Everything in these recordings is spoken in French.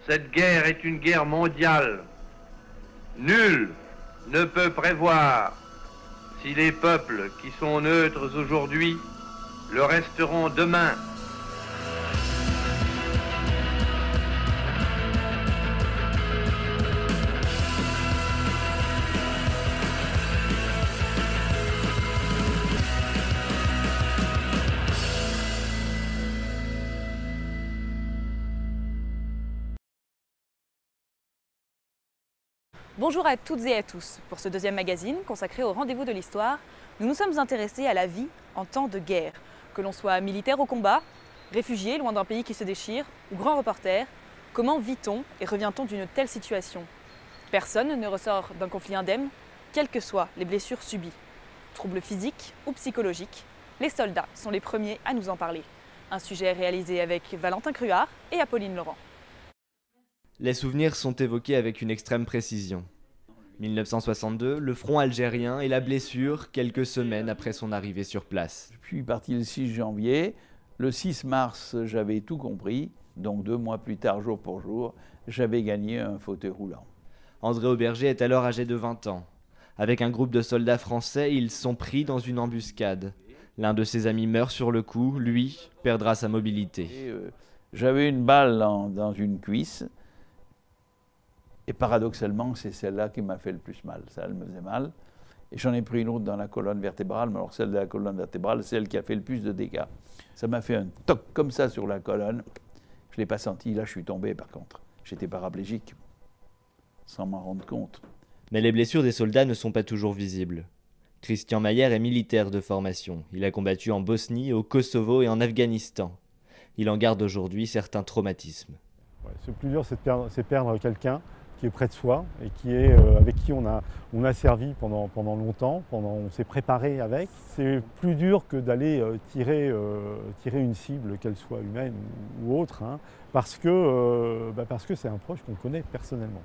Cette guerre est une guerre mondiale. Nul ne peut prévoir si les peuples qui sont neutres aujourd'hui le resteront demain. Bonjour à toutes et à tous. Pour ce deuxième magazine consacré au rendez-vous de l'histoire, nous nous sommes intéressés à la vie en temps de guerre. Que l'on soit militaire au combat, réfugié loin d'un pays qui se déchire ou grand reporter, comment vit-on et revient-on d'une telle situation? Personne ne ressort d'un conflit indemne, quelles que soient les blessures subies. Troubles physiques ou psychologiques, les soldats sont les premiers à nous en parler. Un sujet réalisé avec Valentin Cruard et Apolline Laurent. Les souvenirs sont évoqués avec une extrême précision. 1962, le front algérien et la blessure quelques semaines après son arrivée sur place. Je suis parti le 6 janvier. Le 6 mars, j'avais tout compris. Donc 2 mois plus tard, jour pour jour, j'avais gagné un fauteuil roulant. André Auberger est alors âgé de 20 ans. Avec un groupe de soldats français, ils sont pris dans une embuscade. L'un de ses amis meurt sur le coup, lui perdra sa mobilité. J'avais une balle dans une cuisse. Et paradoxalement, c'est celle-là qui m'a fait le plus mal. Ça, elle me faisait mal. Et j'en ai pris une autre dans la colonne vertébrale. Mais alors celle de la colonne vertébrale, c'est celle qui a fait le plus de dégâts. Ça m'a fait un toc comme ça sur la colonne. Je ne l'ai pas senti. Là, je suis tombé par contre. J'étais paraplégique, sans m'en rendre compte. Mais les blessures des soldats ne sont pas toujours visibles. Christian Mayer est militaire de formation. Il a combattu en Bosnie, au Kosovo et en Afghanistan. Il en garde aujourd'hui certains traumatismes. Ouais, le plus dur, c'est de perdre quelqu'un qui est près de soi et qui est, avec qui on a servi pendant longtemps, on s'est préparé avec. C'est plus dur que d'aller tirer une cible, qu'elle soit humaine ou autre, hein, parce que c'est un proche qu'on connaît personnellement.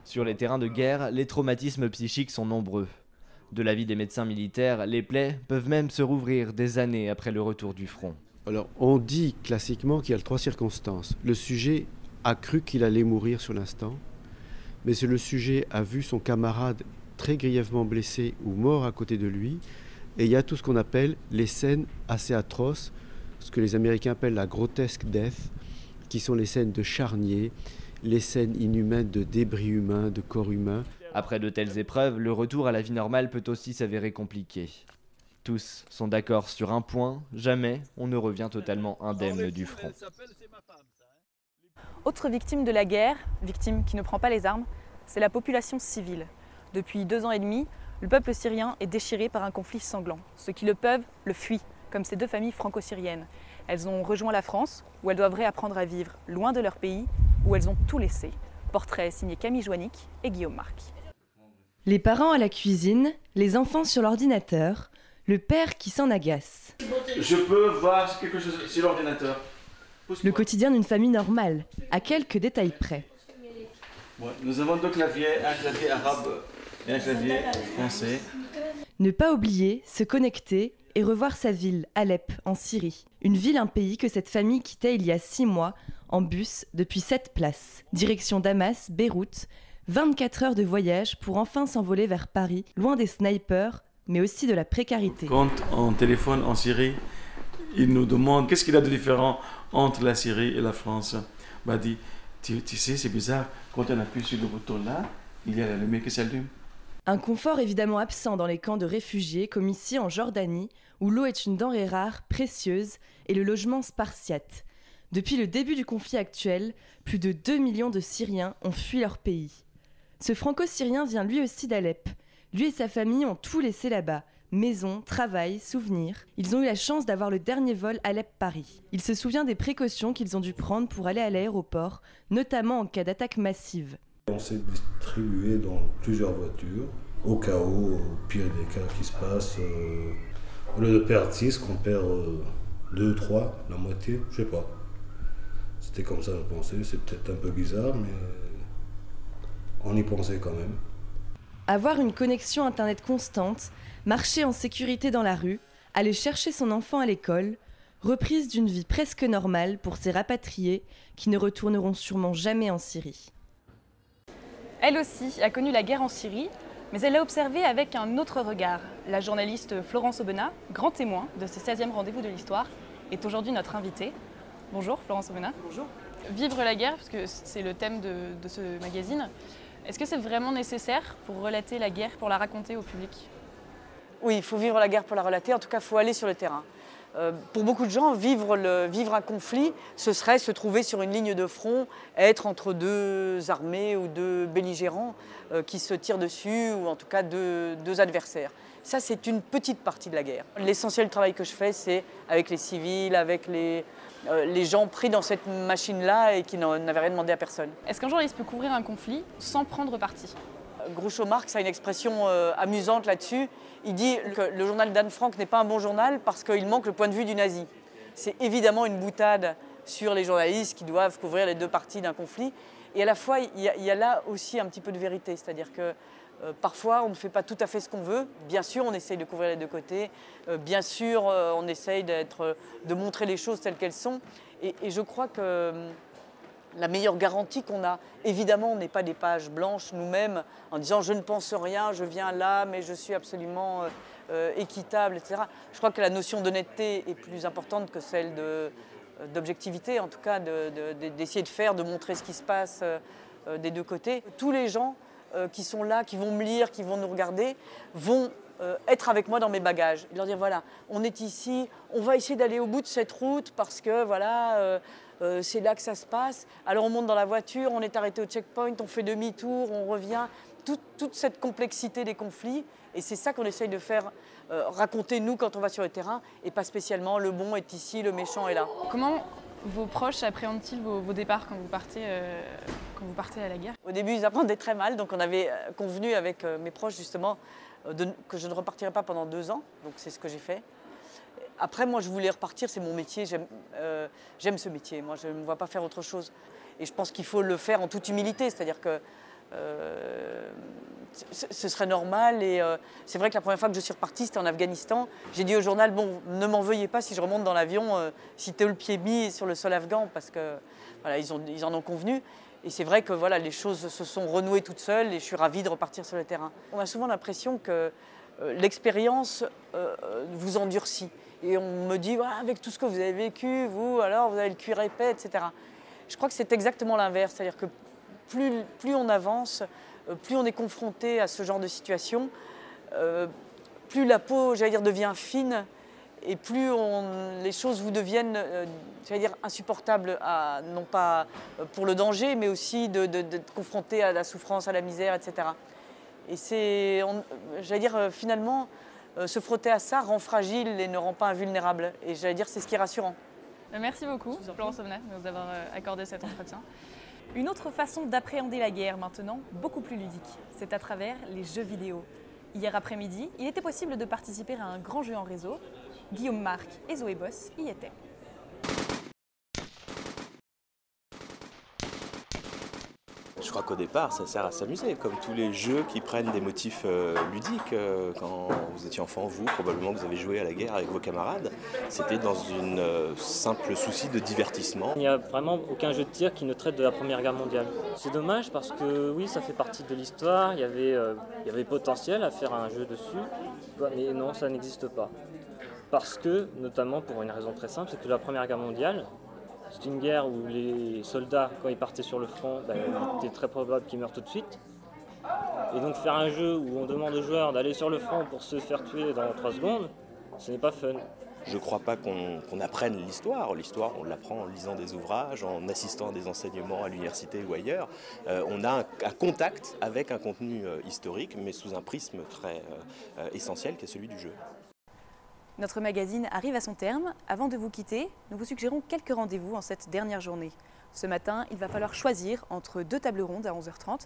Sur les terrains de guerre, les traumatismes psychiques sont nombreux. De l'avis des médecins militaires, les plaies peuvent même se rouvrir des années après le retour du front. Alors, on dit classiquement qu'il y a 3 circonstances. Le sujet a cru qu'il allait mourir sur l'instant, mais si le sujet a vu son camarade très grièvement blessé ou mort à côté de lui, et il y a tout ce qu'on appelle les scènes assez atroces, ce que les Américains appellent la grotesque death, qui sont les scènes de charniers, les scènes inhumaines de débris humains, de corps humains. Après de telles épreuves, le retour à la vie normale peut aussi s'avérer compliqué. Tous sont d'accord sur un point, jamais on ne revient totalement indemne du front. Autre victime de la guerre, victime qui ne prend pas les armes, c'est la population civile. Depuis 2 ans et demi, le peuple syrien est déchiré par un conflit sanglant. Ceux qui le peuvent le fuient, comme ces 2 familles franco-syriennes. Elles ont rejoint la France, où elles doivent réapprendre à vivre loin de leur pays, où elles ont tout laissé. Portrait signé Camille Joannick et Guillaume Marc. Les parents à la cuisine, les enfants sur l'ordinateur, le père qui s'en agace. Je peux voir quelque chose sur l'ordinateur. Le quotidien d'une famille normale, à quelques détails près. Ouais, nous avons 2 claviers, un clavier arabe et un clavier français. Ne pas oublier, se connecter et revoir sa ville, Alep, en Syrie. Une ville, un pays que cette famille quittait il y a 6 mois, en bus, depuis 7 places. Direction Damas, Beyrouth, 24 heures de voyage pour enfin s'envoler vers Paris, loin des snipers, mais aussi de la précarité. Quand on téléphone en Syrie, ils nous demandent qu'est-ce qu'il y a de différent entre la Syrie et la France. Bah dit, tu sais, c'est bizarre, quand on appuie sur le bouton là, il y a la lumière qui s'allume. Un confort évidemment absent dans les camps de réfugiés, comme ici en Jordanie, où l'eau est une denrée rare, précieuse, et le logement spartiate. Depuis le début du conflit actuel, plus de 2 millions de Syriens ont fui leur pays. Ce franco-syrien vient lui aussi d'Alep. Lui et sa famille ont tout laissé là-bas. Maison, travail, souvenirs. Ils ont eu la chance d'avoir le dernier vol Alep-Paris. Il se souvient des précautions qu'ils ont dû prendre pour aller à l'aéroport, notamment en cas d'attaque massive. On s'est distribué dans plusieurs voitures, au cas où, au pire des cas qui se passent, au lieu de perdre 6, qu'on perd 2, 3, la moitié, je sais pas. C'était comme ça de penser, c'est peut-être un peu bizarre, mais on y pensait quand même. Avoir une connexion internet constante, marcher en sécurité dans la rue, aller chercher son enfant à l'école, Reprise d'une vie presque normale pour ces rapatriés qui ne retourneront sûrement jamais en Syrie. Elle aussi a connu la guerre en Syrie, mais elle l'a observée avec un autre regard. La journaliste Florence Aubenas, grand témoin de ce 16e rendez-vous de l'histoire, est aujourd'hui notre invitée. Bonjour Florence Aubenas. Bonjour. Vivre la guerre, puisque c'est le thème de ce magazine, est-ce que c'est vraiment nécessaire pour relater la guerre, pour la raconter au public? Oui, il faut vivre la guerre pour la relater, en tout cas il faut aller sur le terrain. Pour beaucoup de gens, vivre un conflit, ce serait se trouver sur une ligne de front, être entre deux armées ou deux belligérants qui se tirent dessus, ou en tout cas deux adversaires. Ça, c'est une petite partie de la guerre. L'essentiel du travail que je fais, c'est avec les civils, avec les gens pris dans cette machine-là et qui n'avaient rien demandé à personne. Est-ce qu'un journaliste peut couvrir un conflit sans prendre parti? Groucho Marx a une expression amusante là-dessus. Il dit que le journal d'Anne Frank n'est pas un bon journal parce qu'il manque le point de vue du nazi. C'est évidemment une boutade sur les journalistes qui doivent couvrir les deux parties d'un conflit. Et à la fois, il y a là aussi un petit peu de vérité. C'est-à-dire que parfois, on ne fait pas tout à fait ce qu'on veut. Bien sûr, on essaye de couvrir les deux côtés. Bien sûr, on essaye de montrer les choses telles qu'elles sont. Et je crois que la meilleure garantie qu'on a, évidemment, on n'est pas des pages blanches nous-mêmes en disant « je ne pense rien, je viens là, mais je suis absolument équitable », etc. Je crois que la notion d'honnêteté est plus importante que celle d'objectivité, en tout cas d'essayer de montrer ce qui se passe des deux côtés. Tous les gens qui sont là, qui vont me lire, qui vont nous regarder, vont être avec moi dans mes bagages. Et leur dire « voilà, on est ici, on va essayer d'aller au bout de cette route parce que voilà… c'est là que ça se passe. Alors on monte dans la voiture, on est arrêté au checkpoint, on fait demi-tour, on revient. Toute cette complexité des conflits, et c'est ça qu'on essaye de faire raconter nous quand on va sur le terrain, et pas spécialement le bon est ici, le méchant est là. Comment vos proches appréhendent-ils vos départs quand vous partez à la guerre? Au début, ils appréhendaient très mal, donc on avait convenu avec mes proches justement que je ne repartirais pas pendant 2 ans, donc c'est ce que j'ai fait. Après, moi, je voulais repartir, c'est mon métier, j'aime ce métier, moi, je ne me vois pas faire autre chose. Et je pense qu'il faut le faire en toute humilité, c'est-à-dire que ce serait normal. Et c'est vrai que la première fois que je suis repartie, c'était en Afghanistan. J'ai dit au journal, bon, ne m'en veuillez pas si je remonte dans l'avion, si tu as eu le pied mis sur le sol afghan, parce que voilà, ils en ont convenu. Et c'est vrai que voilà, les choses se sont renouées toutes seules et je suis ravie de repartir sur le terrain. On a souvent l'impression que l'expérience vous endurcit. Et on me dit, ah, avec tout ce que vous avez vécu, vous avez le cuir épais, etc. Je crois que c'est exactement l'inverse. C'est-à-dire que plus on avance, plus on est confronté à ce genre de situation, plus la peau, devient fine, et plus les choses vous deviennent, insupportables, non pas pour le danger, mais aussi d'être confronté à la souffrance, à la misère, etc. Et c'est, finalement, se frotter à ça rend fragile et ne rend pas invulnérable. Et c'est ce qui est rassurant. Merci beaucoup, Florence Aubenas, de nous avoir accordé cet entretien. Une autre façon d'appréhender la guerre maintenant, beaucoup plus ludique, c'est à travers les jeux vidéo. Hier après-midi, il était possible de participer à un grand jeu en réseau. Guillaume Marc et Zoé Boss y étaient. Je crois qu'au départ, ça sert à s'amuser, comme tous les jeux qui prennent des motifs ludiques. Quand vous étiez enfant, vous, probablement vous avez joué à la guerre avec vos camarades. C'était dans une simple souci de divertissement. Il n'y a vraiment aucun jeu de tir qui ne traite de la Première Guerre mondiale. C'est dommage parce que oui, ça fait partie de l'histoire, il y avait potentiel à faire un jeu dessus, mais non, ça n'existe pas. Parce que, notamment pour une raison très simple, c'est que la Première Guerre mondiale, c'est une guerre où les soldats, quand ils partaient sur le front, il était très probable qu'ils meurent tout de suite. Et donc faire un jeu où on demande aux joueurs d'aller sur le front pour se faire tuer dans 3 secondes, ce n'est pas fun. Je ne crois pas qu'on apprenne l'histoire. L'histoire, on l'apprend en lisant des ouvrages, en assistant à des enseignements à l'université ou ailleurs. On a un contact avec un contenu historique, mais sous un prisme très essentiel qui est celui du jeu. Notre magazine arrive à son terme. Avant de vous quitter, nous vous suggérons quelques rendez-vous en cette dernière journée. Ce matin, il va falloir choisir entre 2 tables rondes à 11h30.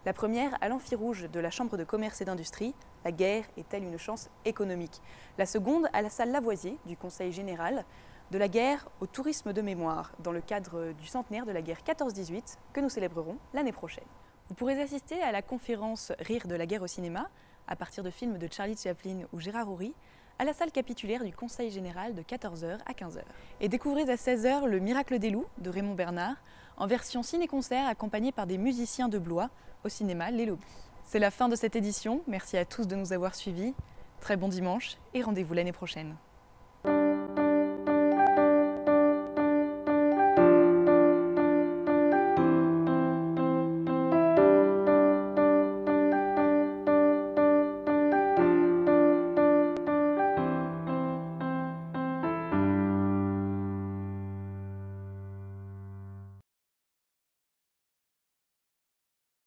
La première à l'Amphi Rouge de la Chambre de commerce et d'industrie, la guerre est-elle une chance économique? La seconde à la salle Lavoisier du Conseil général, de la guerre au tourisme de mémoire, dans le cadre du centenaire de la guerre 14-18 que nous célébrerons l'année prochaine. Vous pourrez assister à la conférence Rire de la guerre au cinéma, à partir de films de Charlie Chaplin ou Gérard Houry, à la salle capitulaire du Conseil général de 14h à 15h. Et découvrez à 16h Le Miracle des loups de Raymond Bernard, en version ciné-concert accompagné par des musiciens de Blois au cinéma Les Lobbies. C'est la fin de cette édition, merci à tous de nous avoir suivis, très bon dimanche et rendez-vous l'année prochaine.